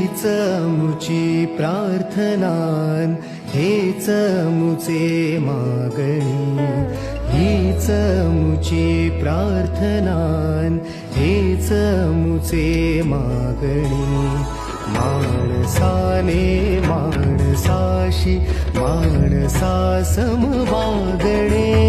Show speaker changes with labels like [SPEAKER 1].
[SPEAKER 1] हीच मुची प्रार्थनान, हेच मुचे मागणी, हीच मुची प्रार्थनान, हेच मुचे मागणी. माणसाने माणसाशी माणसासम वागणे,